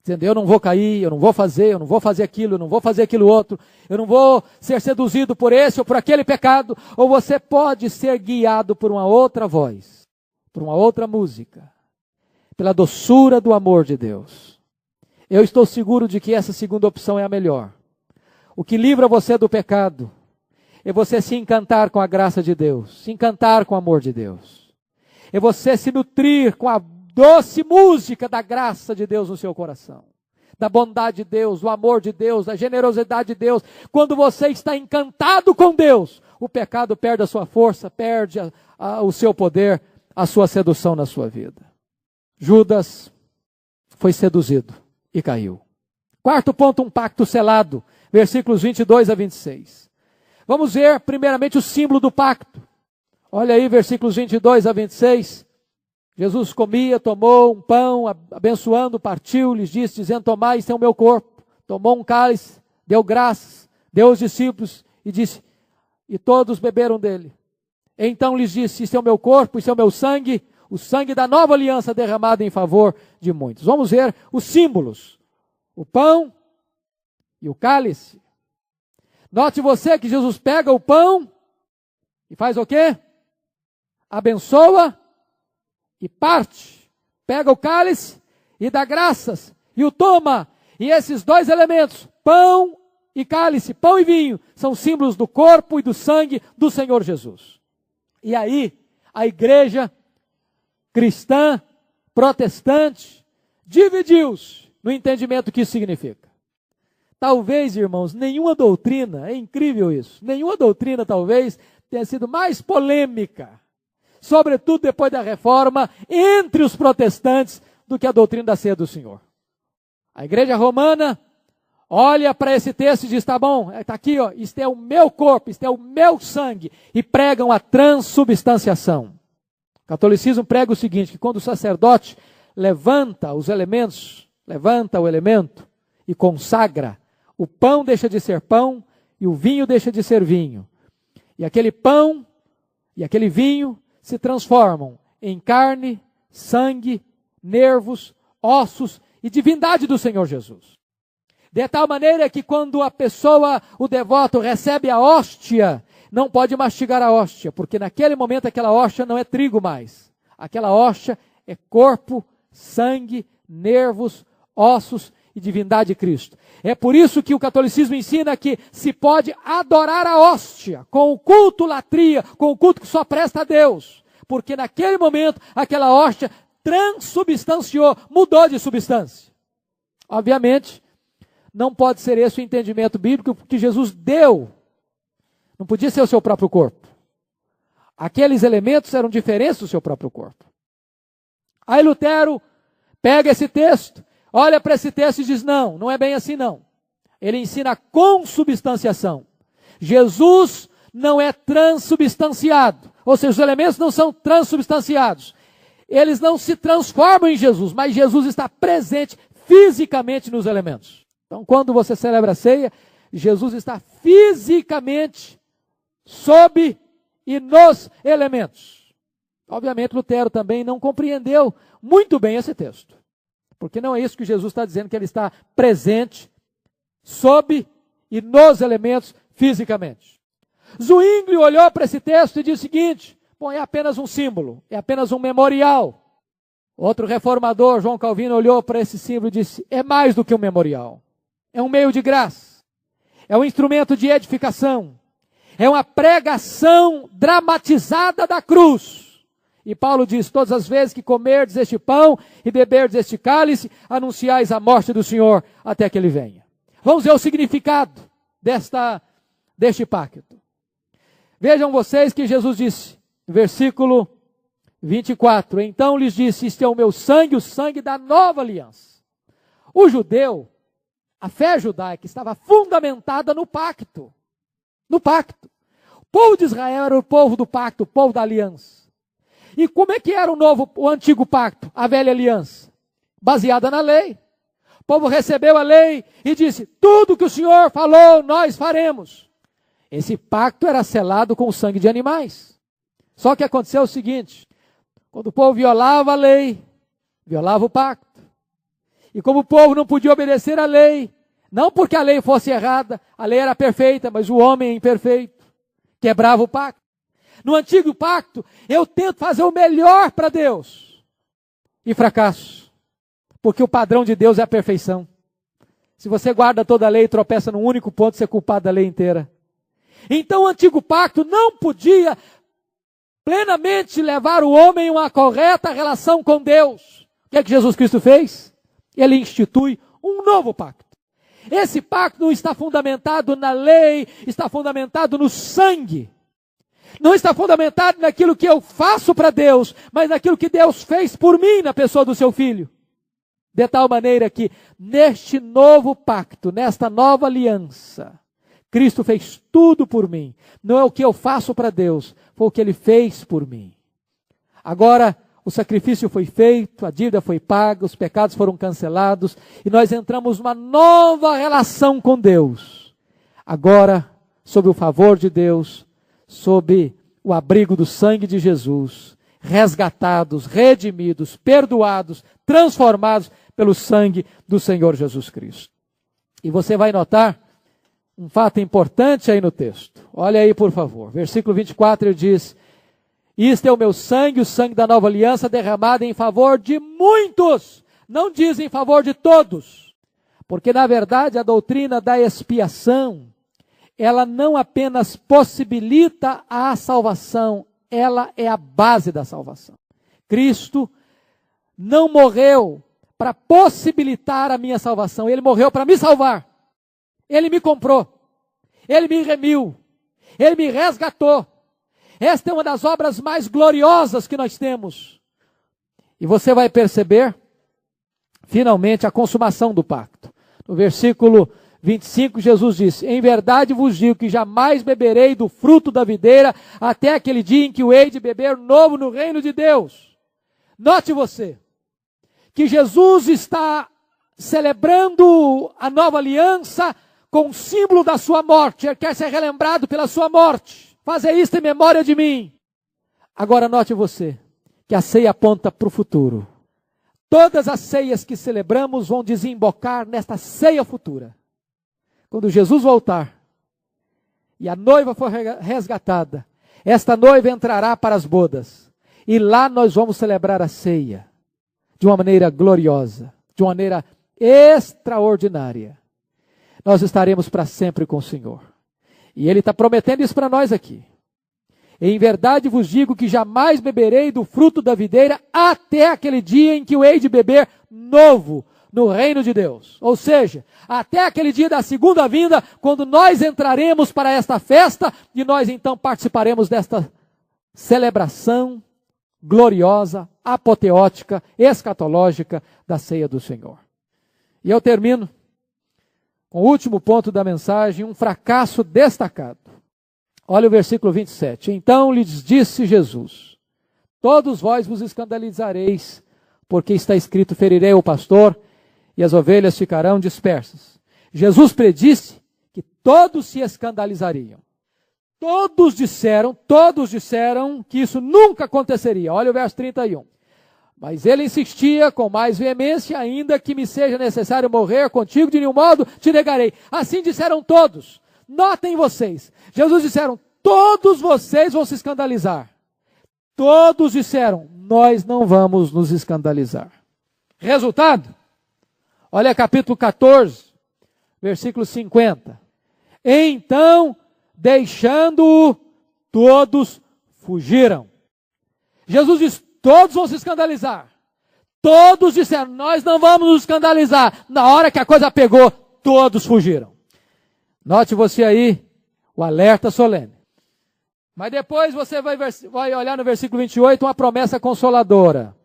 dizendo, eu não vou cair, eu não vou fazer aquilo, eu não vou fazer aquilo outro, eu não vou ser seduzido por esse ou por aquele pecado. Ou você pode ser guiado por uma outra voz, por uma outra música, pela doçura do amor de Deus. Eu estou seguro de que essa segunda opção é a melhor. O que livra você do pecado é você se encantar com a graça de Deus, se encantar com o amor de Deus. É você se nutrir com a doce música da graça de Deus no seu coração, da bondade de Deus, do amor de Deus, da generosidade de Deus. Quando você está encantado com Deus, o pecado perde a sua força, perde o seu poder, a sua sedução na sua vida. Judas foi seduzido e caiu. Quarto ponto, um pacto selado, versículos 22 a 26. Vamos ver primeiramente o símbolo do pacto. Olha aí, versículos 22 a 26. Jesus comia, tomou um pão, abençoando, partiu, lhes disse, dizendo, tomai, isto é o meu corpo. Tomou um cálice, deu graças, deu aos discípulos e disse, e todos beberam dele. Então lhes disse, isto é o meu corpo, isto é o meu sangue, o sangue da nova aliança derramado em favor de muitos. Vamos ver os símbolos, o pão e o cálice. Note você que Jesus pega o pão e faz o quê? Abençoa e parte, pega o cálice e dá graças, e o toma. E esses dois elementos, pão e cálice, pão e vinho, são símbolos do corpo e do sangue do Senhor Jesus. E aí, a igreja cristã, protestante, dividiu-se no entendimento que isso significa. Talvez, irmãos, nenhuma doutrina, é incrível isso, nenhuma doutrina talvez tenha sido mais polêmica, sobretudo depois da reforma, entre os protestantes, do que a doutrina da ceia do Senhor. A igreja romana olha para esse texto e diz, tá bom, está aqui, ó, isto é o meu corpo, isto é o meu sangue, e pregam a transubstanciação. O catolicismo prega o seguinte, que quando o sacerdote levanta os elementos, levanta o elemento e consagra, o pão deixa de ser pão e o vinho deixa de ser vinho. E aquele pão e aquele vinho se transformam em carne, sangue, nervos, ossos e divindade do Senhor Jesus. De tal maneira que quando a pessoa, o devoto, recebe a hóstia, não pode mastigar a hóstia, porque naquele momento aquela hóstia não é trigo mais. Aquela hóstia é corpo, sangue, nervos, ossos e divindade de Cristo. É por isso que o catolicismo ensina que se pode adorar a hóstia com o culto latria, com o culto que só presta a Deus. Porque naquele momento, aquela hóstia transubstanciou, mudou de substância. Obviamente, não pode ser esse o entendimento bíblico que Jesus deu. Não podia ser o seu próprio corpo. Aqueles elementos eram diferentes do seu próprio corpo. Aí Lutero pega esse texto, olha para esse texto e diz, não, não é bem assim não. Ele ensina a consubstanciação. Jesus não é transubstanciado. Ou seja, os elementos não são transubstanciados. Eles não se transformam em Jesus, mas Jesus está presente fisicamente nos elementos. Então, quando você celebra a ceia, Jesus está fisicamente sob e nos elementos. Obviamente, Lutero também não compreendeu muito bem esse texto. Porque não é isso que Jesus está dizendo, que ele está presente, sob e nos elementos fisicamente. Zwingli olhou para esse texto e disse o seguinte, bom, é apenas um símbolo, é apenas um memorial. Outro reformador, João Calvino, olhou para esse símbolo e disse, é mais do que um memorial. É um meio de graça, é um instrumento de edificação, é uma pregação dramatizada da cruz. E Paulo diz, todas as vezes que comerdes este pão e beberdes este cálice, anunciais a morte do Senhor até que ele venha. Vamos ver o significado deste pacto. Vejam vocês que Jesus disse, versículo 24, então lhes disse, isto é o meu sangue, o sangue da nova aliança. O judeu, a fé judaica estava fundamentada no pacto. No pacto. povo de Israel era o povo do pacto, o povo da aliança. E como é que era o antigo pacto, a velha aliança? Baseada na lei. O povo recebeu a lei e disse, tudo que o Senhor falou, nós faremos. Esse pacto era selado com o sangue de animais. Só que aconteceu o seguinte, quando o povo violava a lei, violava o pacto. E como o povo não podia obedecer à lei, não porque a lei fosse errada, a lei era perfeita, mas o homem é imperfeito, quebrava o pacto. No antigo pacto, eu tento fazer o melhor para Deus e fracasso, porque o padrão de Deus é a perfeição. Se você guarda toda a lei e tropeça num único ponto, você é culpado da lei inteira. Então o antigo pacto não podia plenamente levar o homem a uma correta relação com Deus. O que é que Jesus Cristo fez? Ele institui um novo pacto. Esse pacto não está fundamentado na lei, está fundamentado no sangue. Não está fundamentado naquilo que eu faço para Deus, mas naquilo que Deus fez por mim na pessoa do seu Filho. De tal maneira que neste novo pacto, nesta nova aliança, Cristo fez tudo por mim. Não é o que eu faço para Deus, foi o que Ele fez por mim. Agora, o sacrifício foi feito, a dívida foi paga, os pecados foram cancelados, e nós entramos numa nova relação com Deus. Agora, sob o favor de Deus, sob o abrigo do sangue de Jesus, resgatados, redimidos, perdoados, transformados pelo sangue do Senhor Jesus Cristo. E você vai notar um fato importante aí no texto. Olha aí, por favor. Versículo 24, ele diz, isto é o meu sangue, o sangue da nova aliança, derramado em favor de muitos. Não diz em favor de todos. Porque, na verdade, a doutrina da expiação, ela não apenas possibilita a salvação, ela é a base da salvação. Cristo não morreu para possibilitar a minha salvação, Ele morreu para me salvar. Ele me comprou, Ele me remiu, Ele me resgatou. Esta é uma das obras mais gloriosas que nós temos. E você vai perceber, finalmente, a consumação do pacto. No versículo 25, Jesus disse, em verdade vos digo que jamais beberei do fruto da videira até aquele dia em que o hei de beber novo no reino de Deus. Note você, que Jesus está celebrando a nova aliança com o símbolo da sua morte. Ele quer ser relembrado pela sua morte. Fazer isto em memória de mim. Agora note você, que a ceia aponta para o futuro. Todas as ceias que celebramos vão desembocar nesta ceia futura. Quando Jesus voltar e a noiva for resgatada, esta noiva entrará para as bodas. E lá nós vamos celebrar a ceia de uma maneira gloriosa, de uma maneira extraordinária. Nós estaremos para sempre com o Senhor. E Ele está prometendo isso para nós aqui. Em verdade vos digo que jamais beberei do fruto da videira até aquele dia em que o hei de beber novo no reino de Deus. Ou seja, até aquele dia da segunda vinda, quando nós entraremos para esta festa, e nós então participaremos desta celebração gloriosa, apoteótica, escatológica da ceia do Senhor. E eu termino com o último ponto da mensagem, um fracasso destacado. Olha o versículo 27. Então lhes disse Jesus, todos vós vos escandalizareis, porque está escrito, ferirei o pastor, e as ovelhas ficarão dispersas. Jesus predisse que todos se escandalizariam. Todos disseram que isso nunca aconteceria. Olha o verso 31. Mas ele insistia com mais veemência, ainda que me seja necessário morrer contigo, de nenhum modo te negarei. Assim disseram todos. Notem vocês. Jesus disseram, todos vocês vão se escandalizar. Todos disseram, nós não vamos nos escandalizar. Resultado? Olha capítulo 14, versículo 50. Então, deixando-o, todos fugiram. Jesus diz, todos vão se escandalizar. Todos disseram, nós não vamos nos escandalizar. Na hora que a coisa pegou, todos fugiram. Note você aí o alerta solene. Mas depois você vai olhar no versículo 28, uma promessa consoladora.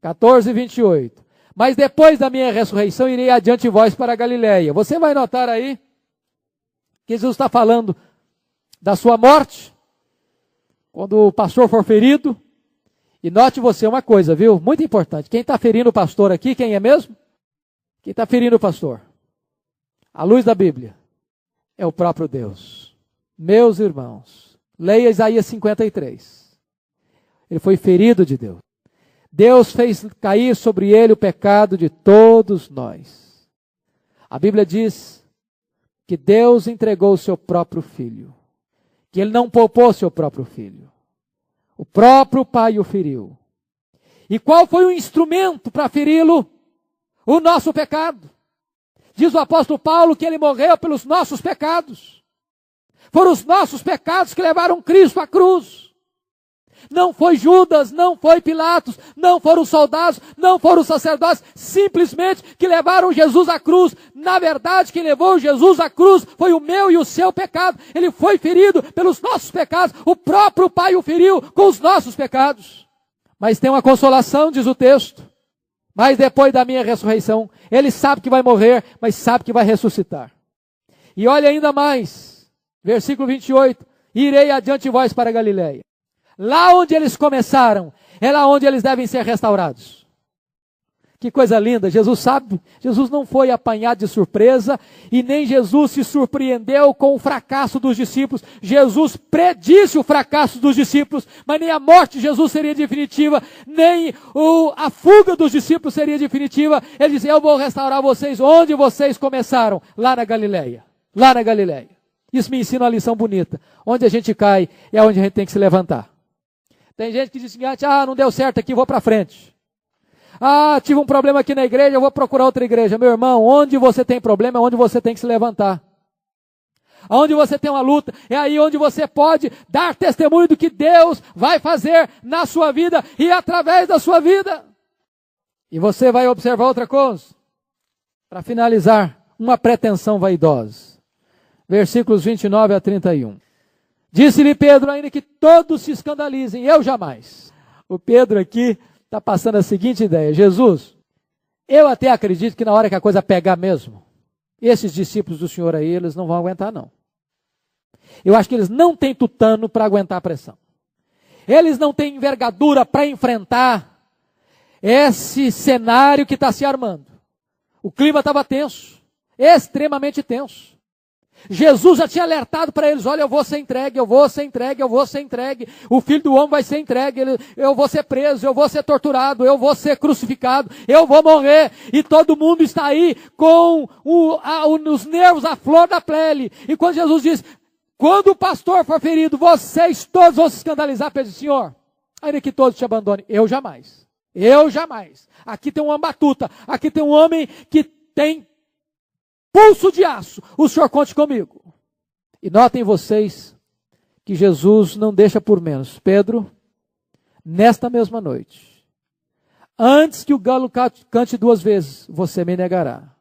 14, 28. Mas depois da minha ressurreição, irei adiante de vós para a Galileia. Você vai notar aí que Jesus está falando da sua morte, Quando o pastor for ferido, e note você uma coisa, viu? Muito importante. Quem está ferindo o pastor aqui, quem é mesmo? Quem está ferindo o pastor? À luz da Bíblia, é o próprio Deus. Meus irmãos, leia Isaías 53. Ele foi ferido de Deus. Deus fez cair sobre ele o pecado de todos nós. A Bíblia diz que Deus entregou o seu próprio filho. Que ele não poupou seu próprio filho. O próprio Pai o feriu. E qual foi o instrumento para feri-lo? O nosso pecado. Diz o apóstolo Paulo que ele morreu pelos nossos pecados. Foram os nossos pecados que levaram Cristo à cruz. Não foi Judas, não foi Pilatos, não foram os soldados, não foram os sacerdotes, simplesmente que levaram Jesus à cruz. Na verdade, quem levou Jesus à cruz foi o meu e o seu pecado. Ele foi ferido pelos nossos pecados. O próprio Pai o feriu com os nossos pecados. Mas tem uma consolação, diz o texto. Mas depois da minha ressurreição, ele sabe que vai morrer, mas sabe que vai ressuscitar. E olha ainda mais, versículo 28, irei adiante de vós para a Galileia. Lá onde eles começaram, é lá onde eles devem ser restaurados. Que coisa linda, Jesus sabe, Jesus não foi apanhado de surpresa e nem Jesus se surpreendeu com o fracasso dos discípulos. Jesus predisse o fracasso dos discípulos, mas nem a morte de Jesus seria definitiva, nem a fuga dos discípulos seria definitiva. Ele disse, eu vou restaurar vocês onde vocês começaram, lá na Galileia. Lá na Galileia. Isso me ensina uma lição bonita. Onde a gente cai é onde a gente tem que se levantar. Tem gente que diz o seguinte, não deu certo aqui, vou para frente. Tive um problema aqui na igreja, eu vou procurar outra igreja. Meu irmão, onde você tem problema é onde você tem que se levantar. Onde você tem uma luta, é aí onde você pode dar testemunho do que Deus vai fazer na sua vida e através da sua vida. E você vai observar outra coisa. Para finalizar, uma pretensão vaidosa. Versículos 29 a 31. Disse-lhe Pedro, ainda que todos se escandalizem, eu jamais. O Pedro aqui está passando a seguinte ideia. Jesus, eu até acredito que na hora que a coisa pegar mesmo, esses discípulos do Senhor aí, eles não vão aguentar não. Eu acho que eles não têm tutano para aguentar a pressão. Eles não têm envergadura para enfrentar esse cenário que está se armando. O clima estava tenso, extremamente tenso. Jesus já tinha alertado para eles, olha, eu vou ser entregue, eu vou ser entregue, eu vou ser entregue, o Filho do Homem vai ser entregue, eu vou ser preso, eu vou ser torturado, eu vou ser crucificado, eu vou morrer, e todo mundo está aí com os nervos à flor da pele. E quando Jesus diz, quando o pastor for ferido, vocês todos vão se escandalizar, Pedro, Senhor, ainda que todos te abandonem, eu jamais, aqui tem uma batuta, aqui tem um homem que tem pulso de aço, o Senhor conte comigo. E notem vocês que Jesus não deixa por menos. Pedro, nesta mesma noite, antes que o galo cante 2 vezes, você me negará.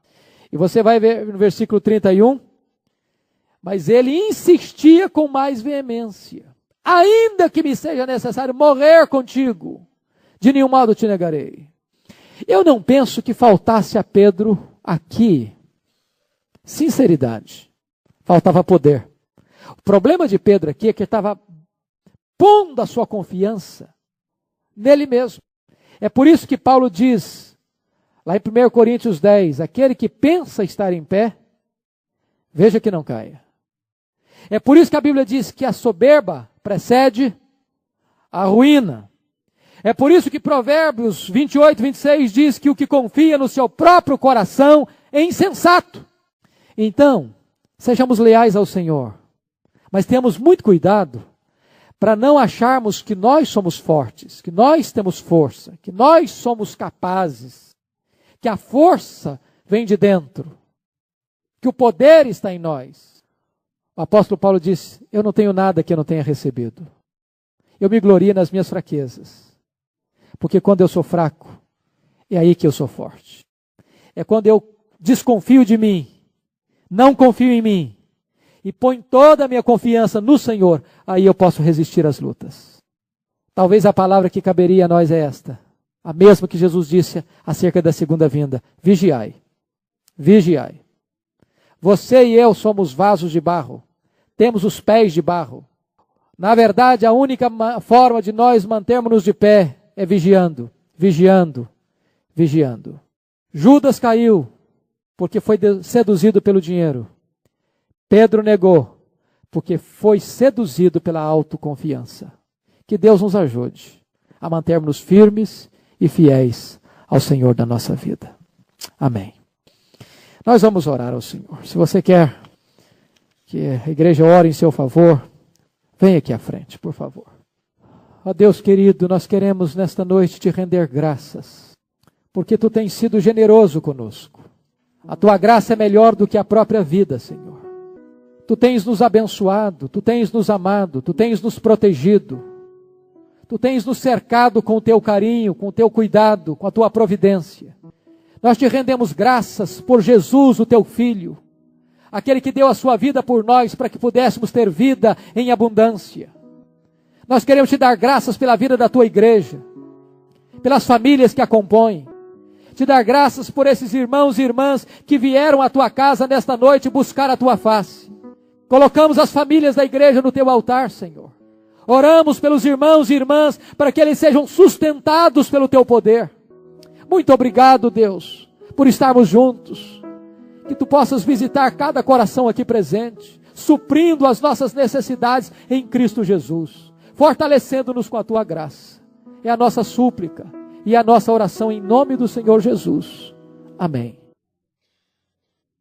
E você vai ver no versículo 31, mas ele insistia com mais veemência. Ainda que me seja necessário morrer contigo, de nenhum modo te negarei. Eu não penso que faltasse a Pedro aqui sinceridade, faltava poder. O problema de Pedro aqui é que ele estava pondo a sua confiança nele mesmo. É por isso que Paulo diz, lá em 1 Coríntios 10, aquele que pensa estar em pé, veja que não caia. É por isso que a Bíblia diz que a soberba precede a ruína. É por isso que Provérbios 28, 26 diz que o que confia no seu próprio coração é insensato. Então, sejamos leais ao Senhor, mas tenhamos muito cuidado para não acharmos que nós somos fortes, que nós temos força, que nós somos capazes, que a força vem de dentro, que o poder está em nós. O apóstolo Paulo disse, eu não tenho nada que eu não tenha recebido. Eu me glorio nas minhas fraquezas, porque quando eu sou fraco, é aí que eu sou forte. É quando eu desconfio de mim, não confio em mim, e ponho toda a minha confiança no Senhor, aí eu posso resistir às lutas. Talvez a palavra que caberia a nós é esta, a mesma que Jesus disse acerca da segunda vinda, vigiai, vigiai. Você e eu somos vasos de barro, temos os pés de barro, Na verdade, a única forma de nós mantermos-nos de pé é vigiando, vigiando, vigiando. Judas caiu porque foi seduzido pelo dinheiro. Pedro negou porque foi seduzido pela autoconfiança. Que Deus nos ajude a mantermos-nos firmes e fiéis ao Senhor da nossa vida. Amém. Nós vamos orar ao Senhor. Se você quer que a igreja ore em seu favor, venha aqui à frente, por favor. Ó Deus querido, nós queremos nesta noite te render graças, porque tu tens sido generoso conosco. A tua graça é melhor do que a própria vida, Senhor. Tu tens nos abençoado, tu tens nos amado, tu tens nos protegido. Tu tens nos cercado com o teu carinho, com o teu cuidado, com a tua providência. Nós te rendemos graças por Jesus, o teu Filho, aquele que deu a sua vida por nós para que pudéssemos ter vida em abundância. Nós queremos te dar graças pela vida da tua igreja, pelas famílias que a compõem. Te dar graças por esses irmãos e irmãs que vieram à tua casa nesta noite buscar a tua face. Colocamos as famílias da igreja no teu altar, Senhor. Oramos pelos irmãos e irmãs para que eles sejam sustentados pelo teu poder. Muito obrigado, Deus, por estarmos juntos. Que tu possas visitar cada coração aqui presente, suprindo as nossas necessidades em Cristo Jesus, fortalecendo-nos com a tua graça. É a nossa súplica e a nossa oração em nome do Senhor Jesus. Amém.